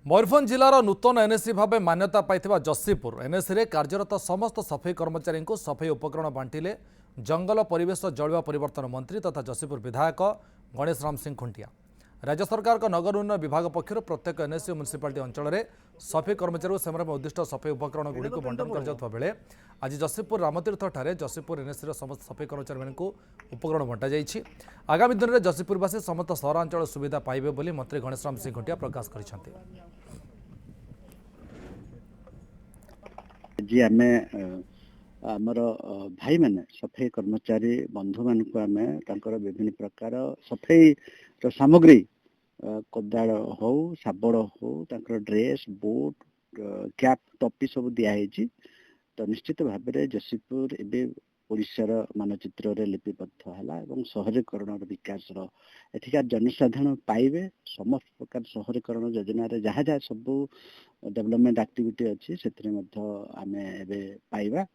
मयूरभंज जिलार नूतन NSC भाव मान्यता पाई Jasipur NSC रे कार्यरत समस्त सफाई कर्मचारी को सफाई उपकरण बांटिले जंगल परिवेश जलवायु परिवर्तन मंत्री तथा जसीपुर विधायक गणेश राम सिंह खुंटिया। राज्य सरकार नगर उन्नयन विभाग पक्षर प्रत्येक एनएससी म्युनिसिपालिटी अंचल में सफाई कर्मचारी से उद्दिष्ट सफाई उपकरण गुड़ी बंटन कर बेले आज जसीपुर रामतीर्थ ठारे जसीपुर एनएससी समस्त सफाई कर्मचारी को उपकरण बंटा जाइछि। आगामी दिन में जसीपुरवासी समस्त सहरांचल सुविधा पाइबे बोली मंत्री गणेश राम सिंह खुंटिया प्रकाश करिसेंति। जी आमे आमर भाई मैंने सफाई कर्मचारी बंधु मान को आमे तांकर विभिन्न प्रकार सफाई सामग्री कोदाल हो साबड़ हो तांकर ड्रेस बूट कैप टोपी सब दिखाई। तो निश्चित भाव में जसीपुर एवं ओडिशार मानचित्र रे लिपिबद्ध है और शहरीकरण विकास एठिकार जनसाधारण पाइबे समस्त प्रकार शहरीकरण योजना जहाँ जहाँ सब डेवलपमेंट एक्टिविटी अच्छी से पाइबा।